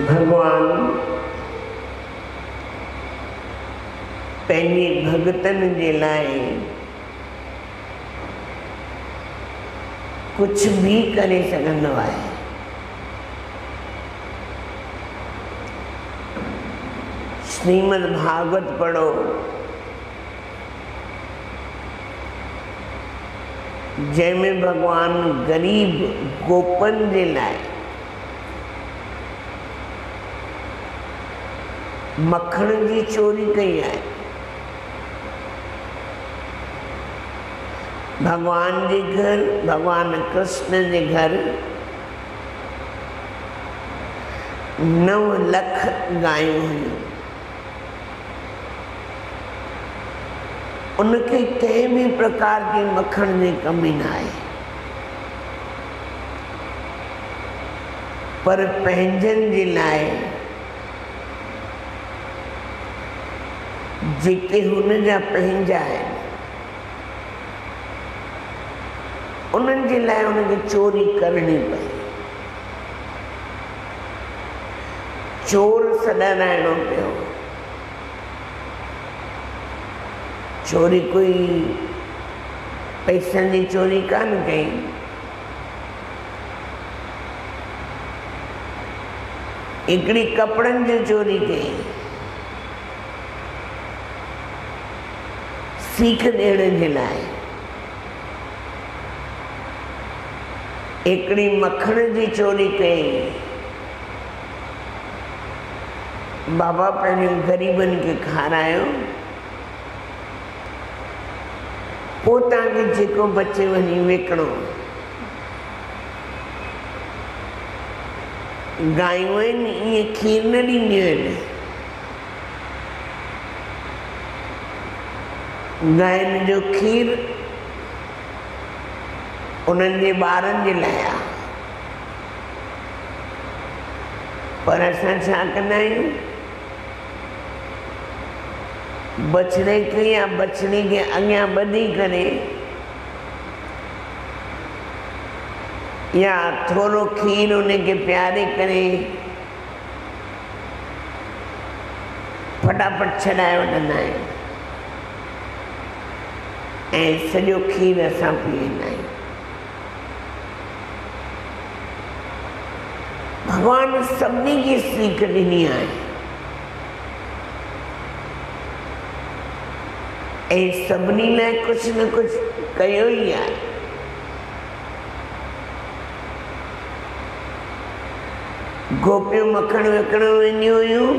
भगवान पंहिंजे भगतन जे लाइ कुछ भी करे सघंदो आहे। श्रीमद् भागवत पढ़ो, जंहिंमें भगवान गरीब गोपन जे लाइ मखण जी चोरी कई आहे। भगवान जे घर, भगवान कृष्ण जे घर 9 लख गायूं हुयूं। उनखे कंहिं भी प्रकार जी मखण जी कमी न आहे, पर पंहिंजनि जे लाइ जेके हुन जा पंहिंजा आहिनि उन्हनि जे लाइ उनखे चोरी करणी पई। चोर सॾाराइणो पियो। चोरी कोई पैसनि जी चोरी कान कई, हिकिड़ी कपड़नि जी चोरी कई। सीख ॾियण जे लाइ हिकिड़ी मखण जी चोरी कई। बाबा पंहिंजे ग़रीबनि खे खारायो, पोइ तव्हांखे जेको बचे वञी विकिणो। गायूं आहिनि ईअं खीर न ॾींदियूं आहिनि। गांयुनि जो खीर उन्हनि जे ॿारनि जे लाइ आहे, पर असां छा कंदा आहियूं, बछड़े खे या बछड़ी खे अॻियां ॿधी करे या थोरो खीर उनखे पीआरे करे फटाफट छॾाए वठंदा आहियूं ऐं सॼो खीर असां पी वेंदा आहियूं। भगवान सभिनी खे सीख ॾिनी आहे ऐं सभिनी लाइ कुछ न कुछ कयो ई आहे। गोपियूं मखण विकिणण वेंदियूं हुयूं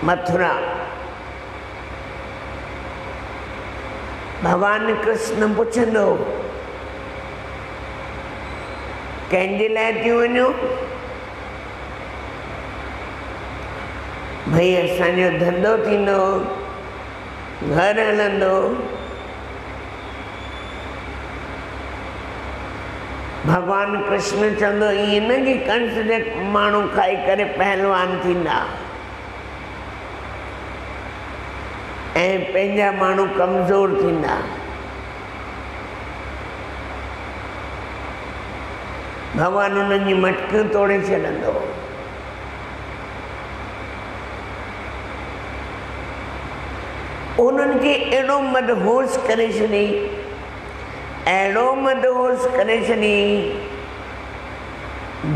मथुरा। भगवान कृष्ण पुछंदो, कंहिंजे लाइ थियूं वञो? भई असांजो धंधो थींदो, घर हलंदो। भगवान कृष्ण चवंदो, ईअं न कि कंस जे माण्हू खाई करे पहलवान थींदा ऐं पंहिंजा माण्हू कमज़ोर थींदा। भगवान उन्हनि जी मटकियूं तोड़े छॾंदो। उन्हनि खे अहिड़ो मदहोश करे छॾी, अहिड़ो मदहोश करे छॾी,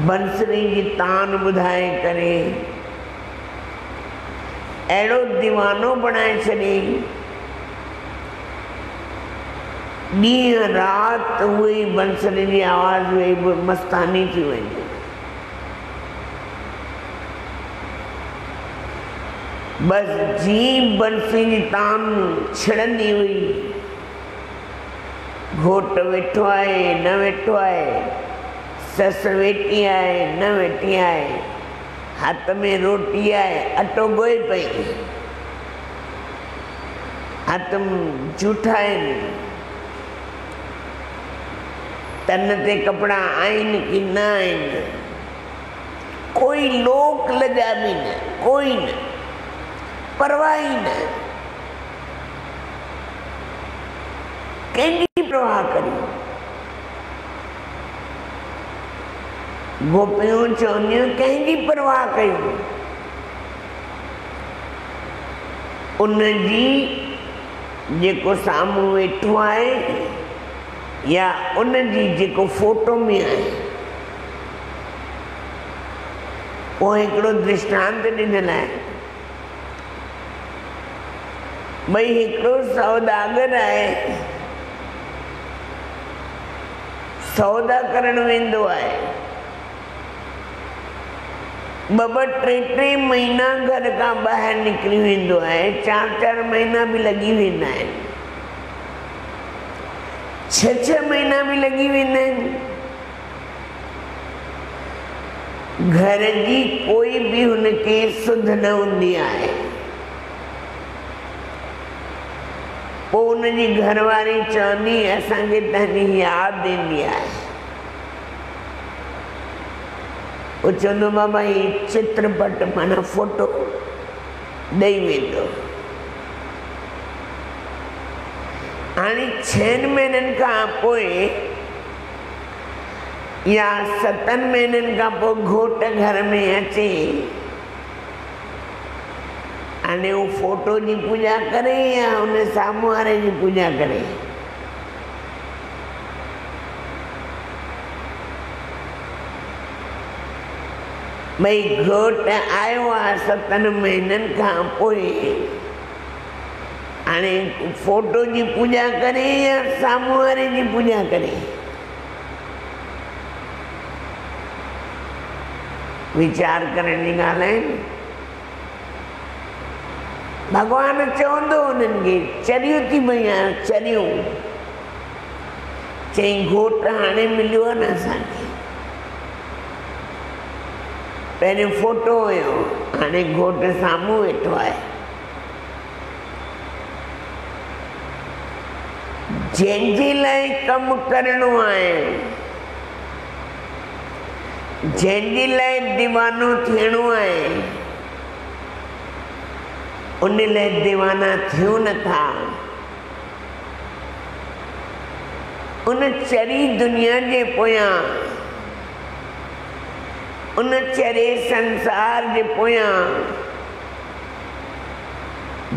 बंसरी जी तान ॿुधाए करे अहिड़ो दीवानो बणाए छॾी, ॾींहं राति उहे बंसरी जी आवाज़ वेही मस्तानी थी वेंदी। बस जी बंसी जी तान छिड़ंदी हुई, घोट वेठो आहे न वेठो आहे, सस वेठी आहे न वेठी आहे, हथ में रोटी आहे, अटो ॻोए पई, हथ जूठा आहिनि, तन ते कपिड़ा आहिनि कि न आहिनि, कोई लोक लजा बि न, कोई न, परवाह ही न, कंहिंजी परवाह करी। गोपियूं चवंदियूं कंहिंजी परवाह कयूं, उनजी जेको साम्हूं वेठो आहे या उनजी जेको फोटो में आहे। पोइ हिकिड़ो दृष्टांत ॾिनल आहे, भई हिकिड़ो सौदागर आहे, सौदा करण वेंदो आहे, ॿ टे महीना घर खां ॿाहिरि निकिरी वेंदो आहे, 4 महीना भी लगी वेंदा आहिनि, 6 महीना भी लगी वेंदा आहिनि। घर जी कोई भी हुनखे सुध न हूंदी आहे। पोइ उनजी घरवारी चवंदी असांखे तव्हांजी यादि ईंदी आहे। वो चवंदो बाबा ही चित्रपट माना फोटो ॾेई वेंदो। हाणे 6 महीननि खां पोइ या 7 महीननि खां पोइ घोट घर में अचे, हाणे वो फोटो जी पूजा करे या उन साम्हूं वारे जी पूजा करे। भई घोट आयो आहे 7 महीननि खां पोइ, हाणे फोटो जी पूजा करे या साम्हूं वारे जी पूजा करे। वीचार करण जी ॻाल्हि आहे। भगवान चवंदो उन्हनि खे चरियूं थी पयूं चरियूं, चई घोट हाणे मिलियो आहे न असांखे। पहिरियों फोटो हुयो, हाणे घोट साम्हूं वेठो आहे। जंहिंजे लाइ कमु करिणो आहे, जंहिंजे लाइ दीवानो थियणो आहे, उन लाइ दीवाना थियूं नथा। उन चरी दुनिया जे पोयां, उन चरे संसार जे पोयां,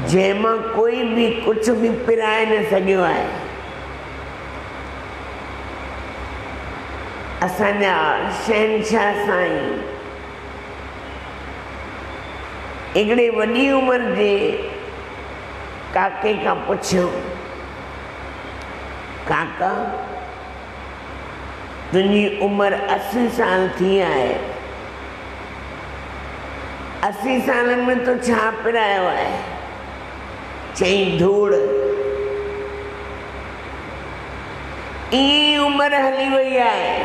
जंहिंमां कोई भी कुछ भी पिराए न सघियो आहे। असांजा शहनशाह साईं हिकिड़े वॾी उमिरि जे काके खां पुछियो, काका तुंहिंजी उमिरि 80 साल थी आहे, 80 सालनि में तो छा पिरायो आहे? चई धूड़। ई उमिरि हली वई आहे,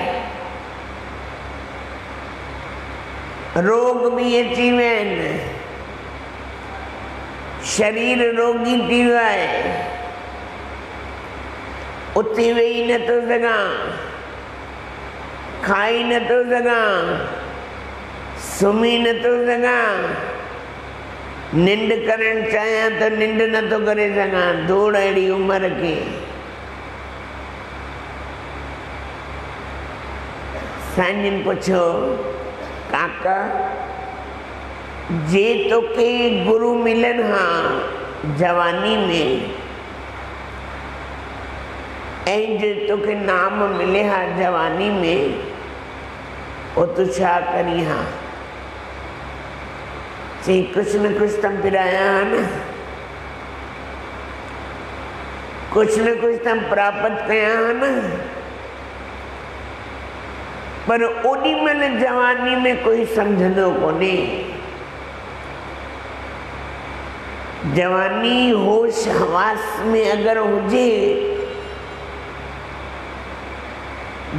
रोग भी अची विया आहिनि, शरीर रोगी थी वियो आहे, उथी वेही नथो सघां, खाई नथो सघां, सुम्ही नथो सघां, निंड करण चाहियां तो निंड नथो करे सघां। धूड़ अहिड़ी उमिरि खे। साईं पुछो, काका जे तोखे गुरु मिलन हाँ जवानी में, ऐं जे तोखे नाम मिले हाँ जवानी में, वो तू छा करी हाँ? चई कुछ न कुछ तम पिराया न, कुछ न कुछ तम प्राप्त कया न। पर ओडी महिल जवानी में कोई समझंदो कोने। जवानी होश हवास में अगर हुजे,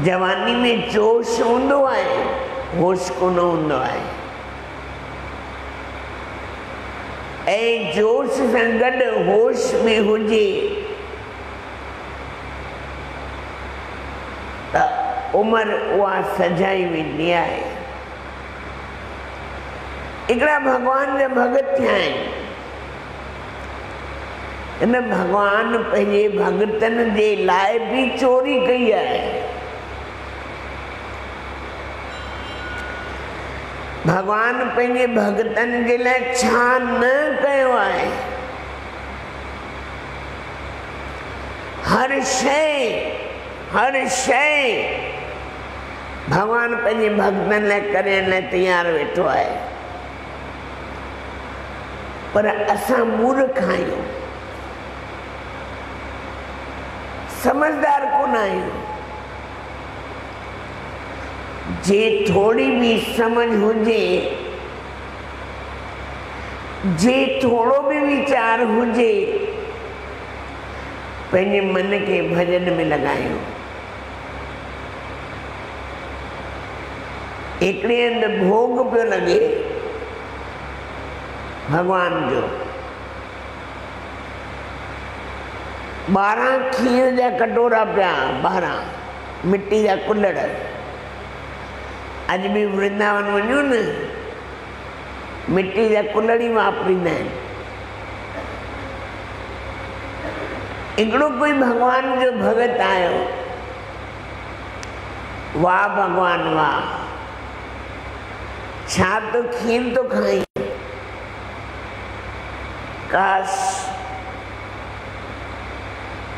जवानी में जोश हूंदो आहे, होश कोन हूंदो आहे। ऐं जोश सां गॾु होश में हुजे त उमिरि उहा सजाई वेंदी आहे। हिकिड़ा भगवान जा भगत थिया आहिनि। इन भगवान पंहिंजे भगतनि जे लाइ बि चोरी कई आहे। भगवान पंहिंजे भगतन जे लाइ छा न कयो आहे। हर शइ भगवान पंहिंजे भगतन लाइ करण लाइ तैयार वेठो आहे। पर असां मूर्ख आहियूं, समझदार कोन आहियूं। जे थोड़ी भी समझ हुजे, जे थोड़ो भी विचार हुजे, पंहिंजे मन के भजन में लगायूं। हिकिड़े हंधि भोग पियो लगे भगवान जो, 12 खीर जा कटोरा पिया, 12 मिट्टी जा कुल्हड़। अज भी वृंदावन वञो न, मिट्टी जा कुल्हड़ ही वापरींदा आहिनि। हिकिड़ो कोई भगवान जो भगत आयो, वाह भगवान वाह, छा तो खीर तो खाई, काश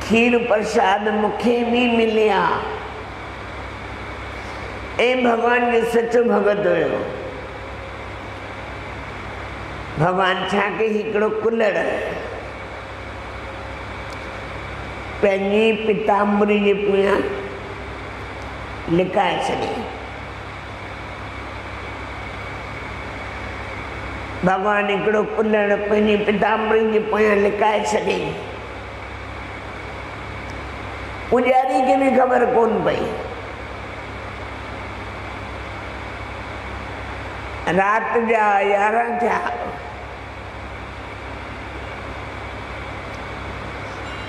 खीर प्रसाद मूंखे भी मिलिया। ए भगवान जो सचो भगत हुयो। भगवान छा के हिकिड़ो कुल्हड़ पंहिंजी पिताम्बरी जे पुठियां लिकाए छॾियईं। भगवान हिकिड़ो कुल्हड़ पंहिंजी पिताम्बरी जे पुठियां लिकाए छॾियईं। पुजारी खे बि ख़बर कोन पई। रात जा 11 थिया।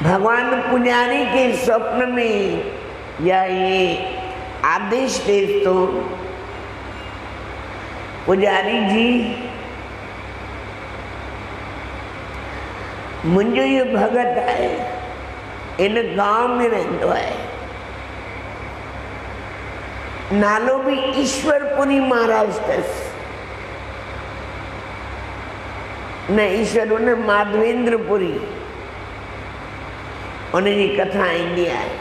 भगवान पुजारी के स्वप्न में या ये आदेश दे तो, पुजारी जी मुंहिंजो इहो भगत आहे, इन गांव में रहंदो आहे, नालो भी ईश्वरपुरी महाराज अथसि। न ईश्वर उन माधवेंद्रपुरी, उनजी कथा ईंदी आहे।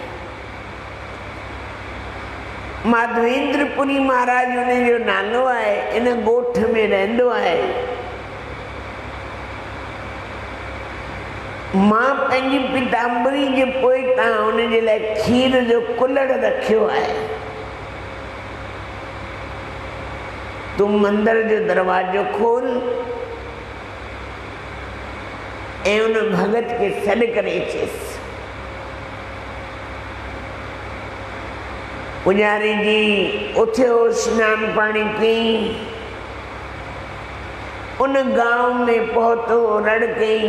माधवेंद्रपुरी महाराज उनजो नालो आहे, इन ॻोठ में रहंदो आहे। मां पंहिंजी पिताम्बरी जे पोइतां उनजे लाइ खीर जो कुल्हड़ रखियो आहे। तू मंदिर जो दरवाजो खोल ऐं उन भगत के सॾु करे अचेसि। पुजारी जी उथियो, स्नान पाणी कई, उन गांव में पहुतो, रड़ कई।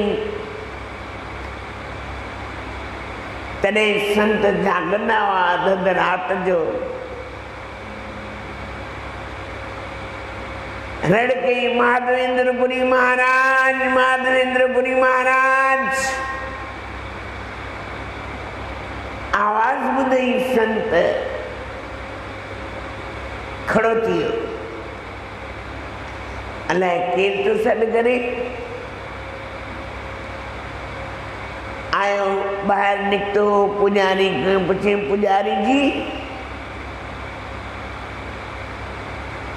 तॾहिं संत जागंदा हुआ अध रात जो। रड़ कई, माधवेंद्रपुरी महाराज, माधवेंद्रपुरी महाराज। आवाज ॿुधई संत खड़ो थी वियो। अलाए केर तो सॾु करे। आयो, ॿाहिरि निकितो, पुजारी खां पुछे, पुजारी जी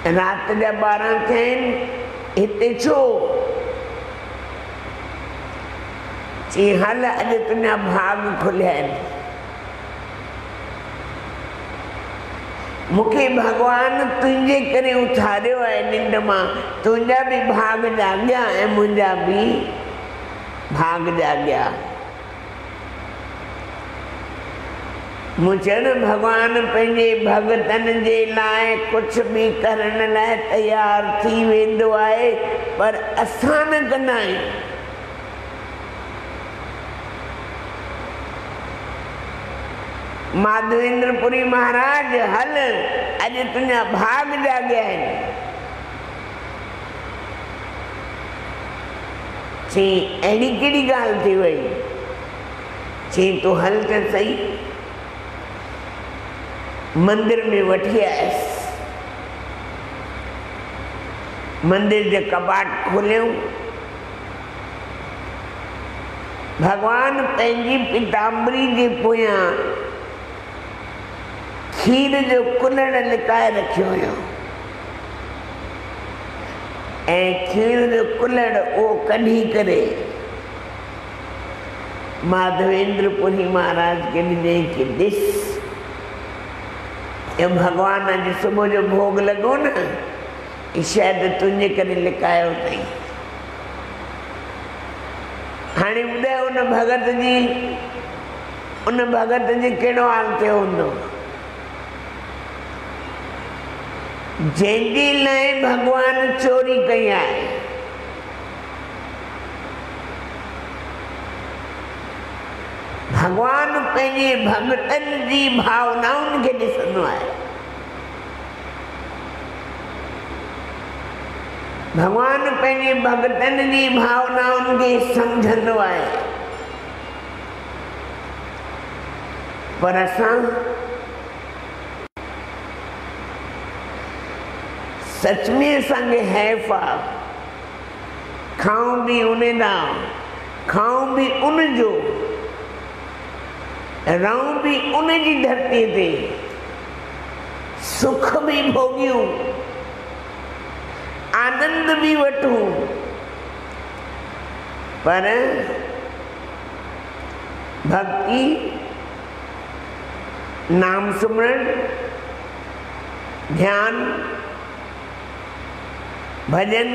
रात जा 12 थिया आहिनि, हिते छो? चई हल अॼु तुंहिंजा भाग खुलिया आहिनि। मूंखे भगवान तुंहिंजे करे उथारियो आहे निंड मां। तुंहिंजा बि भाग जाॻिया ऐं मुंहिंजा बि भाग जाॻिया। मूं चयो न भगवान पंहिंजे भगतन जे लाइ कुझु बि करण लाइ तयार थी वेंदो आहे, पर असां न कंदा आहियूं। माधवेंद्रपुरी महाराज हल अॼु तुंहिंजा भाग जाॻिया आहिनि। चई अहिड़ी कहिड़ी ॻाल्हि थी वई? चई तूं हल त सही, मंदिर में वठी आयसि। मंदिर जे कबाट खोलियूं। भगवान पंहिंजी पीताम्बरी जे पोयां खीर जो कुल्हड़ लिकाए रखियो हुयो ऐं खीर जो कुल्हड़ उहो कढी करे माधवेंद्रपुरी महाराज के ॾिनई कि ॾिस, भगवान अॼु सुबुह जो भोग लॻो न, शायद तुंहिंजे करे लिकायो अथई। हाणे ॿुधायो उन भगत जी कहिड़ो हाल थियो हूंदो, जंहिंजे लाइ भगवान चोरी कई आहे। भगवान पंहिंजे भगतनि जी भावनाउनि खे ॾिसंदो आहे। भगवान पंहिंजे भगतनि जी भावनाउनि खे सम्झंदो आहे। पर असां सच में असांखे हैफ़ आहे, खाऊं बि उन ॾांहुं, खाऊं बि उन जो, रहूं बि उन जी धरतीअ ते, सुख बि भोगियूं, आनंद भी वठूं, पर भक्ति, नाम सुमरण, ध्यान, भजन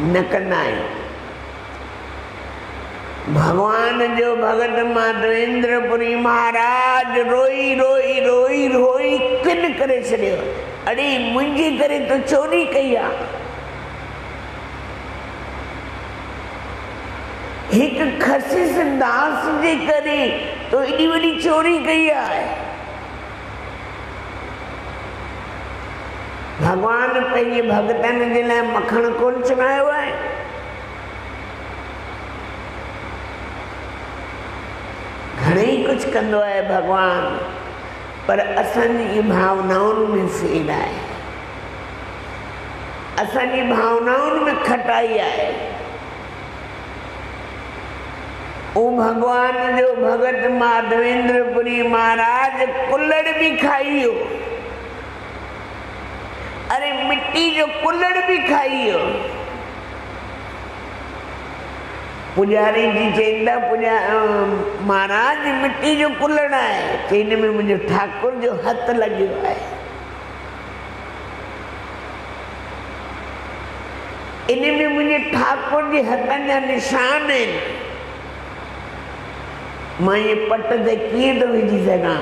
न कंदा आहियूं। भगवान जो भगत माधवेंद्रपुरी महाराज रोई रोई रोई रोई किन करे छॾियो, अरे मुंहिंजे करे तो चोरी कई आहे। हिकु खसिस दास जे करे तो एॾी वॾी चोरी कई आहे। भगवान पंहिंजे भगतनि जे लाइ मखण कोन चुरायो आहे। घणेई कुछ कंदो आहे भगवान, पर असांजी भावनाउनि में फेर आहे, असांजी भावनाउनि में खटाई आहे। वो भगवान जो भगत माधवेंद्रपुरी महाराज कुल्हड़ भी खाइयो, अरे मिट्टी जो कुल्हड़ भी खाइयो। पुजारी जी चईंदा महाराज मिट्टी जो कुल्हड़ आहे, चईंदे में मुंहिंजो ठाकुर जो हथ लॻियो आहे। इन में मुंहिंजे ठाकुर जे हथनि जा निशान आहिनि। मां ये पट ते कीअं थो विझी सघां।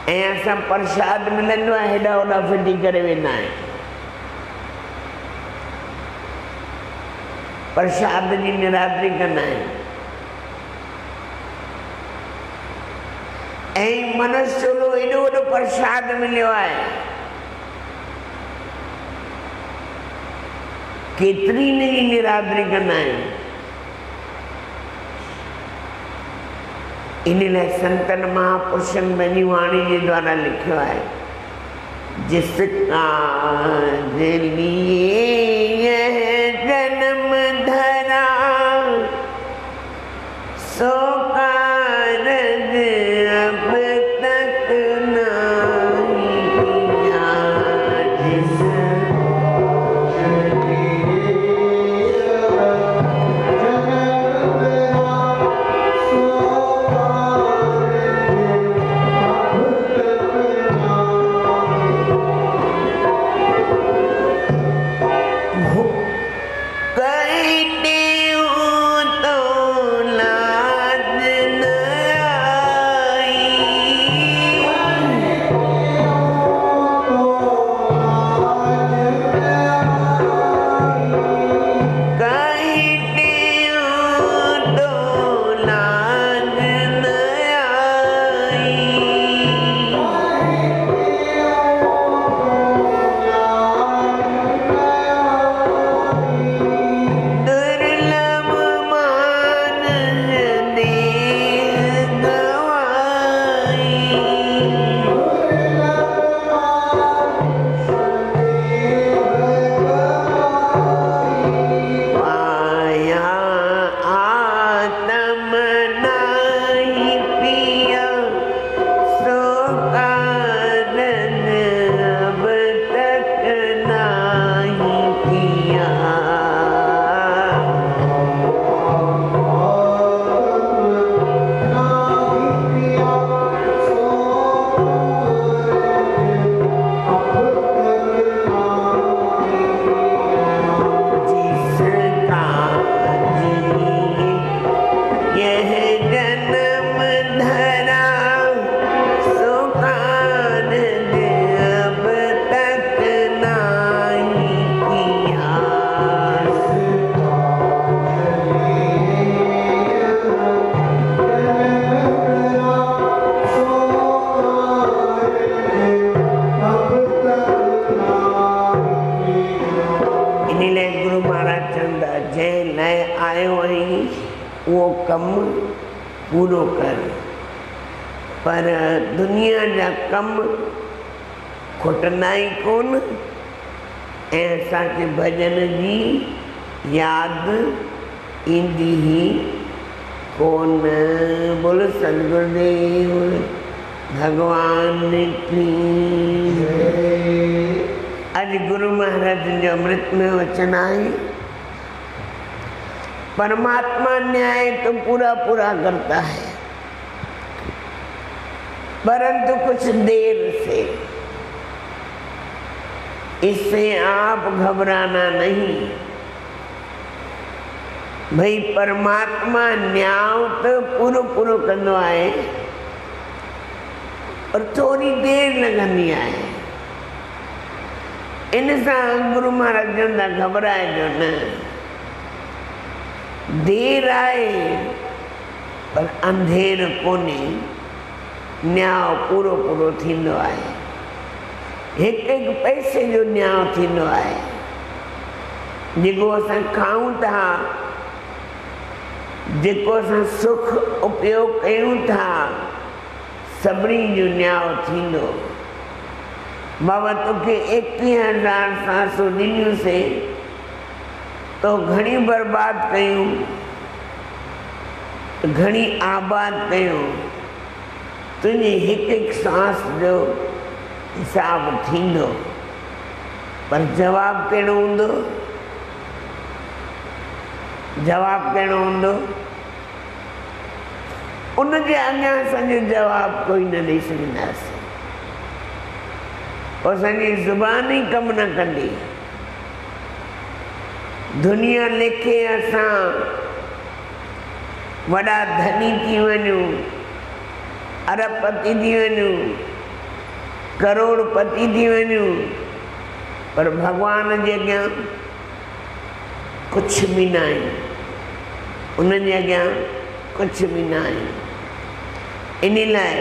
ऐं असां प्रसाद मिलंदो आहे, हेॾा होॾा फिटी करे वेंदा आहियूं। प्रसाद जी निरादरी कंदा आहियूं। ऐं मनुष्य जो एॾो वॾो प्रसाद मिलियो आहे, केतिरी न जी निरादरी कंदा आहियूं। इन लाइ संतन महापुरुषनि पंहिंजी वाणी जे द्वारा लिखियो आहे, जिसका लिए जन्म धरा सो कारज अब तक नहीं किया। कहते हो तो लाज वो कम पूरो कर। पर दुनिया जा कम खुटंदा ई कोन ऐं असांखे भॼन जी यादि ईंदी ही कोन। बोल सतगुरुदेव भगवान की। आज गुरु महाराज जो अमृत में वचन आए, परमात्मा न्याय तो पूरा पूरा करता है, परंतु कुछ देर से। इससे आप घबराना नहीं। भाई परमात्मा न्याय तो पूरो पूरो कंदो आहे और थोड़ी देर लगंदी आहे। इन सां गुरु महाराज चवंदा घबराइजो न। देर आए पर अंधेर कोन्हे, न्याय पूरो पूरो थींदो आहे। हिकु हिकु पैसे जो न्याय थींदो आहे। जेको असां खाऊं था, जेको असां सुख उपयोग कयूं था, सभिनी जो न्याय थींदो। बाबा तोखे 21,700 ॾिनियूं से तो घणी बर्बाद कयूं, घणी आबाद कयूं। तुझे हिकु हिकु सांस जो हिसाब थींदो, पर जवाब कहिड़ो हूंदो? जवाब कहिड़ो हूंदो? उनजे अॻियां असांजो जवाब कोई न ॾेई सघंदासीं। और असांजी ज़ुबान ई कमु न कंदी। दुनिया लिखे असां वॾा धनी थी वञूं, अरबपति थी वञूं, करोड़पति थी वञूं, पर भगवान जे अॻियां कुछ भी ना है। उन्हनि अॻियां कुछ भी ना है। इन लाइ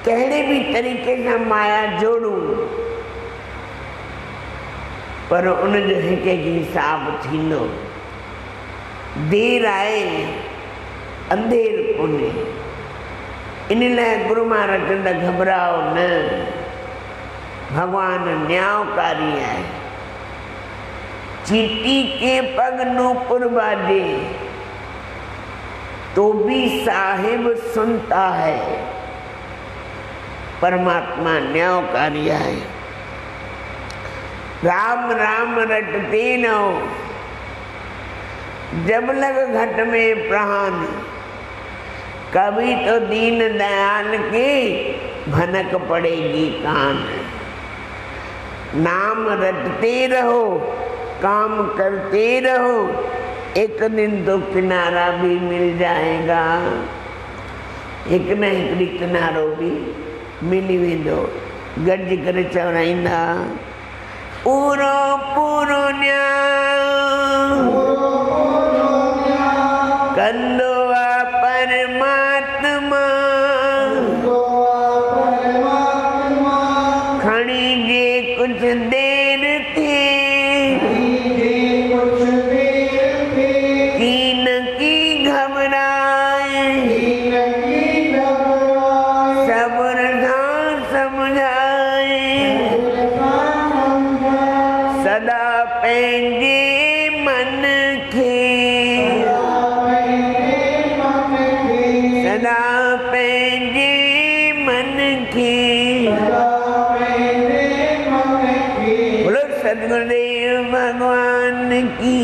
कहिड़े भी तरीक़े सां माया जोड़ूं, पर उनजो हिकु हिकु हिसाब थींदो। देर आहे अंधेर कोन्हे। इन लाइ गुरु महाराज चवंदा घबराओ न, भगवान न्यायकारी है। चीटी के पग नूपुर बाजे तो भी साहिब सुनता है। परमात्मा न्यायकारी है। राम राम रटते न जब लग घट में प्राण, कभी तो दीन दयाल के भनक पड़ेगी कान। नाम रटते रहो, काम करते रहो, एक दिन तो किनारा भी मिल जाएगा। एक न एक किनारो भी मिली वेंदो। गॾिजी करे चवराईंदा पूरो पूरो न्याय कंदो आ परमात्मा। खणी जे कुछ देर थे कीन की घबराए, सब्र सां समझाए, सदा पंहिंजे मन खे, सदा पंहिंजे मन खे। बोलो सतगुरुदेव भगवान की।